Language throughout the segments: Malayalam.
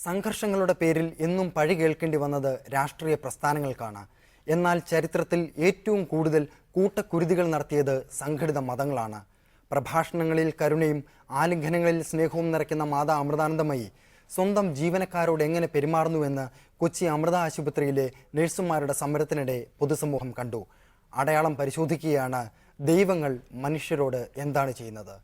സംഘർഷങ്ങളുടെ പേരിൽ എന്നും പഴി കേൾക്കേണ്ടി വന്നത് രാഷ്ട്രീയ പ്രസ്ഥാനങ്ങൾക്കാണ്. എന്നാൽ ചരിത്രത്തിൽ ഏറ്റവും കൂടുതൽ കൂട്ടക്കുരുതികൾ നടത്തിയത് സംഘടിത മതങ്ങളാണ്. പ്രഭാഷണങ്ങളിൽ കരുണയും ആലിംഗനങ്ങളിൽ സ്നേഹവും നിറയ്ക്കുന്ന മാതാ അമൃതാനന്ദമയി സ്വന്തം ജീവനക്കാരോട് എങ്ങനെ പെരുമാറുന്നുവെന്ന് കൊച്ചി അമൃത ആശുപത്രിയിലെ നഴ്സുമാരുടെ സമരത്തിനിടെ പൊതുസമൂഹം കണ്ടു. അടയാളം പരിശോധിക്കുകയാണ് ദൈവങ്ങൾ മനുഷ്യരോട് എന്താണ് ചെയ്യുന്നത്.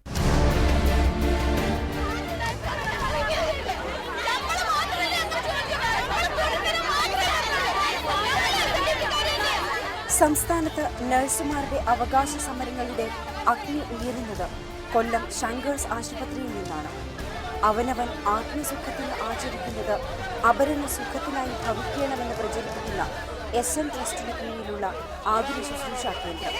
സംസ്ഥാനത്ത് നഴ്സുമാരുടെ അവകാശ സമരങ്ങളുടെ അഗ്നി ഉയരുന്നത് കൊല്ലം ഷങ്കേഴ്സ് ആശുപത്രിയിൽ നിന്നാണ്. അവനവൻ ആത്മസുഖത്തിന് ആചരിക്കുന്നത് അപരന സുഖത്തിനായി ഭവിക്കണമെന്ന് പ്രചരിപ്പിക്കുന്ന SN ട്രസ്റ്റിന് കീഴിലുള്ള ആതുര ശുശ്രൂഷ കേന്ദ്രം.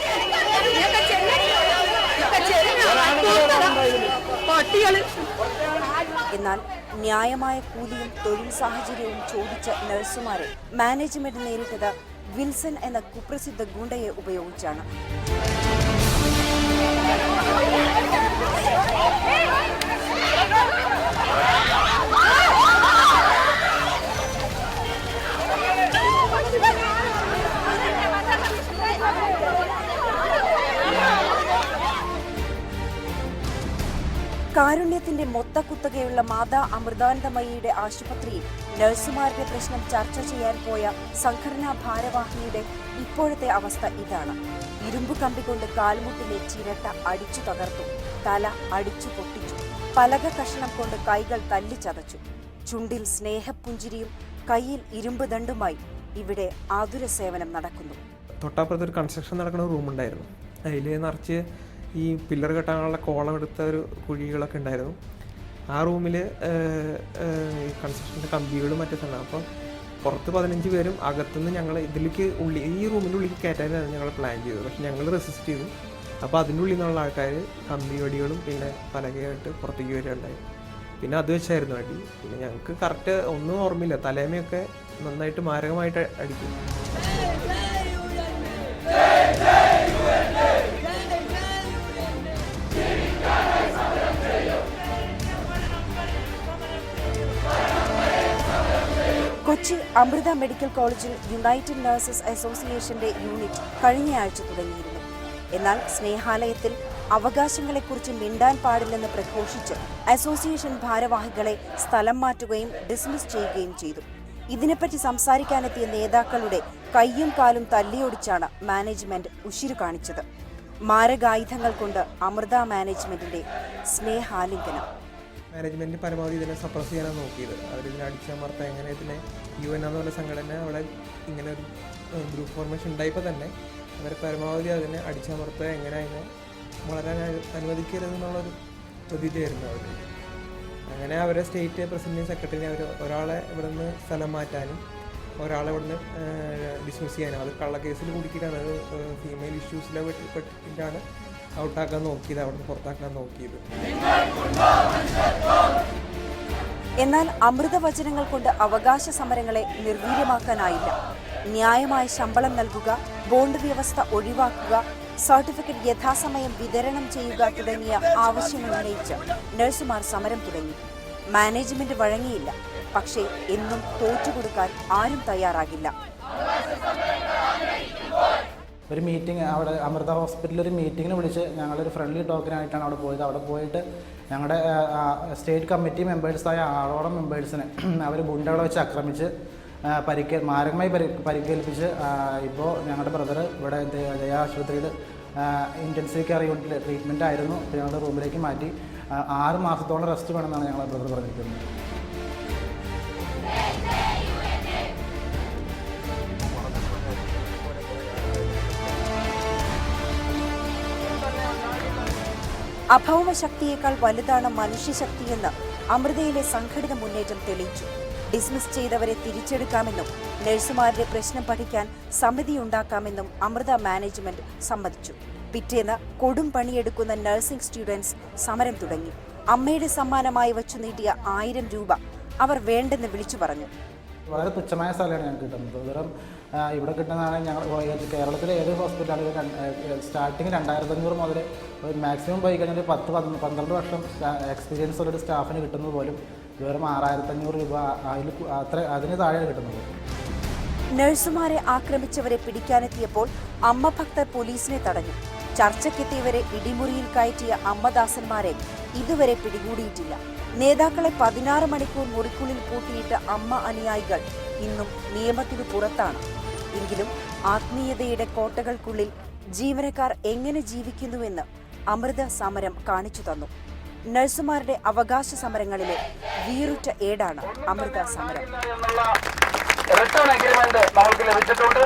എന്നാൽ ന്യായമായ കൂലിയും തൊഴിൽ സാഹചര്യവും ചോദിച്ച നഴ്സുമാരെ മാനേജ്മെന്റ് നേരിട്ടത് വിൽസൺ എന്ന കുപ്രസിദ്ധ ഗുണ്ടയെ ഉപയോഗിച്ചാണ്. കാരുണ്യത്തിന്റെ മൊത്തക്കുത്തകയുള്ള മാതാ അമൃതാനന്ദമയിയുടെ ആശുപത്രിയിൽ നഴ്സുമാരുടെ പ്രശ്നം ചർച്ച ചെയ്യാൻ പോയ സംഘടനാ ഭാരവാഹിയുടെ ഇപ്പോഴത്തെ അവസ്ഥ ഇതാണ്. ഇരുമ്പു കമ്പി കൊണ്ട് കാൽമുട്ടിലെ ചിരട്ട അടിച്ചു തകർത്തു, തല അടിച്ചു പൊട്ടിച്ചു, പലക കഷണം കൊണ്ട് കൈകൾ തല്ലിച്ചതച്ചു. ചുണ്ടിൽ സ്നേഹപുഞ്ചിരിയും കയ്യിൽ ഇരുമ്പ് ദണ്ടുമായി ഇവിടെ ആതുര സേവനം നടക്കുന്നു. തൊട്ടപ്പുറത്തൊരു കൺസ്ട്രക്ഷൻ നടക്കുന്ന റൂമുണ്ടായിരുന്നു. അതിൽ നിറച്ച് ഈ പില്ലർ കെട്ടാനുള്ള കോളം എടുത്ത ഒരു കുഴികളൊക്കെ ഉണ്ടായിരുന്നു. ആ റൂമിൽ ഈ കൺസ്ട്രക്ഷൻ്റെ കമ്പികളും മറ്റേ തന്നെ. അപ്പം പുറത്ത് 15 പേരും അകത്തുനിന്ന് ഞങ്ങൾ ഇതിലേക്ക് ഈ റൂമിൻ്റെ ഉള്ളിലേക്ക് കയറ്റാനായിരുന്നു ഞങ്ങൾ പ്ലാൻ ചെയ്തത്. പക്ഷെ ഞങ്ങൾ റെസിസ്റ്റ് ചെയ്തു. അപ്പോൾ അതിൻ്റെ ഉള്ളിൽ നിന്നുള്ള ആൾക്കാർ കമ്പി വടികളും പിന്നെ പലകയായിട്ട് പുറത്തേക്ക് വരികയുണ്ടായി. പിന്നെ അത് വെച്ചായിരുന്നു അടി. പിന്നെ ഞങ്ങൾക്ക് കറക്റ്റ് ഒന്നും ഓർമ്മയില്ല. തലേമയൊക്കെ നന്നായിട്ട് മാരകമായിട്ട് അടിക്കും. കൊച്ചി അമൃത മെഡിക്കൽ കോളേജിൽ യുണൈറ്റഡ് നഴ്സസ് അസോസിയേഷന്റെ യൂണിറ്റ് കഴിഞ്ഞയാഴ്ച തുടങ്ങിയിരുന്നു. എന്നാൽ സ്നേഹാലയത്തിൽ അവകാശങ്ങളെക്കുറിച്ച് മിണ്ടാൻ പാടില്ലെന്ന് പ്രഘോഷിച്ച് അസോസിയേഷൻ ഭാരവാഹികളെ സ്ഥലം മാറ്റുകയും ഡിസ്മിസ് ചെയ്യുകയും ചെയ്തു. ഇതിനെപ്പറ്റി സംസാരിക്കാനെത്തിയ നേതാക്കളുടെ കയ്യും കാലും തല്ലിയൊടിച്ചാണ് മാനേജ്മെന്റ് ഉശിരു കാണിച്ചത്. മാരകായുധങ്ങൾ കൊണ്ട് അമൃത മാനേജ്മെന്റിന്റെ സ്നേഹാലിംഗനം. മാനേജ്മെന്റ് പരമാവധി ഇതിനെ സപ്രസ് ചെയ്യാനാണ് നോക്കിയത്. അവരിതിനെ അടിച്ചമർത്താൻ എങ്ങനെ ഇതിനെ UN എന്നുള്ള സംഘടന അവിടെ ഇങ്ങനെ ഒരു ഗ്രൂപ്പ് ഫോർമേഷൻ ഉണ്ടായപ്പോൾ തന്നെ അവർ പരമാവധി അതിനെ അടിച്ചമർത്താൻ എങ്ങനെ അതിനെ വളരാൻ അനുവദിക്കരുതെന്നുള്ളൊരു പ്രതീതിയായിരുന്നു അവർ. അങ്ങനെ അവരെ സ്റ്റേറ്റ് പ്രസിഡന്റിനെയും സെക്രട്ടറിനെ അവർ ഒരാളെ ഇവിടെ നിന്ന് സ്ഥലം മാറ്റാനും ഒരാളെ ഇവിടെ നിന്ന് ഡിസ്മിസ് ചെയ്യാനും, അത് കള്ളക്കേസിൽ കുടുക്കിയിട്ടാണ്, അത് ഫീമെയിൽ ഇഷ്യൂസിലെ പെട്ടിട്ടാണ് ഔട്ടാക്കാൻ നോക്കിയത്, അവിടെ നിന്ന് പുറത്താക്കാൻ നോക്കിയത്. എന്നാൽ അമൃതവചനങ്ങൾ കൊണ്ട് അവകാശ സമരങ്ങളെ നിർവീര്യമാക്കാനായില്ല. ന്യായമായ ശമ്പളം നൽകുക, ബോണ്ട് വ്യവസ്ഥ ഒഴിവാക്കുക, സർട്ടിഫിക്കറ്റ് യഥാസമയം വിതരണം ചെയ്യുക തുടങ്ങിയ ആവശ്യങ്ങൾ ഉന്നയിച്ച് നഴ്സുമാർ സമരം തുടങ്ങി. മാനേജ്മെന്റ് വഴങ്ങിയില്ല. പക്ഷേ എന്നും തോറ്റുകൊടുക്കാൻ ആരും തയ്യാറാകില്ല. ഒരു മീറ്റിംഗ് അവിടെ അമൃത ഹോസ്പിറ്റലിൽ ഒരു മീറ്റിങ്ങിന് വിളിച്ച് ഞങ്ങളൊരു ഫ്രണ്ട്ലി ടോക്കിനായിട്ടാണ് അവിടെ പോയത്. അവിടെ പോയിട്ട് ഞങ്ങളുടെ സ്റ്റേറ്റ് കമ്മിറ്റി മെമ്പേഴ്സായ 6ഓളം മെമ്പേഴ്സിനെ അവർ ഗുണ്ടകളെ വെച്ച് ആക്രമിച്ച് മാരകമായി പരിക്കേൽപ്പിച്ച് ഇപ്പോൾ ഞങ്ങളുടെ ബ്രദർ ഇവിടെ ജയ ആശുപത്രിയിൽ ഇൻറ്റൻസീവ് കെയർ യൂണിറ്റിൽ ട്രീറ്റ്മെൻറ്റ് ആയിരുന്നു. ഞങ്ങളുടെ റൂമിലേക്ക് മാറ്റി 6 മാസത്തോളം റെസ്റ്റ് വേണമെന്നാണ് ഞങ്ങളുടെ ബ്രദർ പറഞ്ഞിരിക്കുന്നത്. അഭൗമ ശക്തിയേക്കാൾ വലുതാണ് മനുഷ്യശക്തിയെന്ന് അമൃതയിലെ സംഘടിത മുന്നേറ്റം തെളിയിച്ചു. ഡിസ്മിസ് ചെയ്തവരെ തിരിച്ചെടുക്കാമെന്നും നഴ്സുമാരുടെ പ്രശ്നം പഠിക്കാൻ സമിതിയുണ്ടാക്കാമെന്നും അമൃത മാനേജ്മെന്റ് സമ്മതിച്ചു. പിറ്റേന്ന് കൊടും പണിയെടുക്കുന്ന നഴ്സിംഗ് സ്റ്റുഡൻസ് സമരം തുടങ്ങി. അമ്മയുടെ സമ്മാനമായി വച്ചു നീട്ടിയ 1000 രൂപ അവർ വേണ്ടെന്ന് വിളിച്ചു പറഞ്ഞു. വളരെ തുച്ഛമായ സ്ഥലമാണ് ഞങ്ങൾക്ക് കിട്ടുന്നത്. വെറും ഇവിടെ കിട്ടുന്നതാണ് ഞങ്ങൾ കേരളത്തിലെ ഏത് ഹോസ്പിറ്റലാണെങ്കിലും സ്റ്റാർട്ടിങ് 2500 മുതൽ മാക്സിമം പോയി കഴിഞ്ഞാൽ 10-12 വർഷം എക്സ്പീരിയൻസ് ഉള്ളൊരു സ്റ്റാഫിന് കിട്ടുന്നത് പോലും വെറും 6500 രൂപ അതിന് താഴെ കിട്ടുന്നത്. നഴ്സുമാരെ ആക്രമിച്ചവരെ പിടിക്കാനെത്തിയപ്പോൾ അമ്മ ഭക്തർ പോലീസിനെ തടഞ്ഞു. ചർച്ചയ്ക്കെത്തിയവരെ ഇടിമുറിയിൽ കയറ്റിയ അമ്മദാസന്മാരെ ഇതുവരെ പിടികൂടിയിട്ടില്ല. നേതാക്കളെ 16 മണിക്കൂർ മുറിക്കുള്ളിൽ പൂട്ടിയിട്ട അമ്മ അനുയായികൾ ഇന്നും നിയമത്തിനു പുറത്താണ്. എങ്കിലും ആത്മീയതയുടെ കോട്ടകൾക്കുള്ളിൽ ജീവനക്കാർ എങ്ങനെ ജീവിക്കുന്നുവെന്ന് അമൃത സമരം കാണിച്ചു തന്നു. നഴ്സുമാരുടെ അവകാശ സമരങ്ങളിലെ വീറുറ്റ ഏടാണ് അമൃത സമരം. റിട്ടേൺ അഗ്രിമെന്റ് നമ്മൾക്ക് ലഭിച്ചിട്ടുണ്ട്.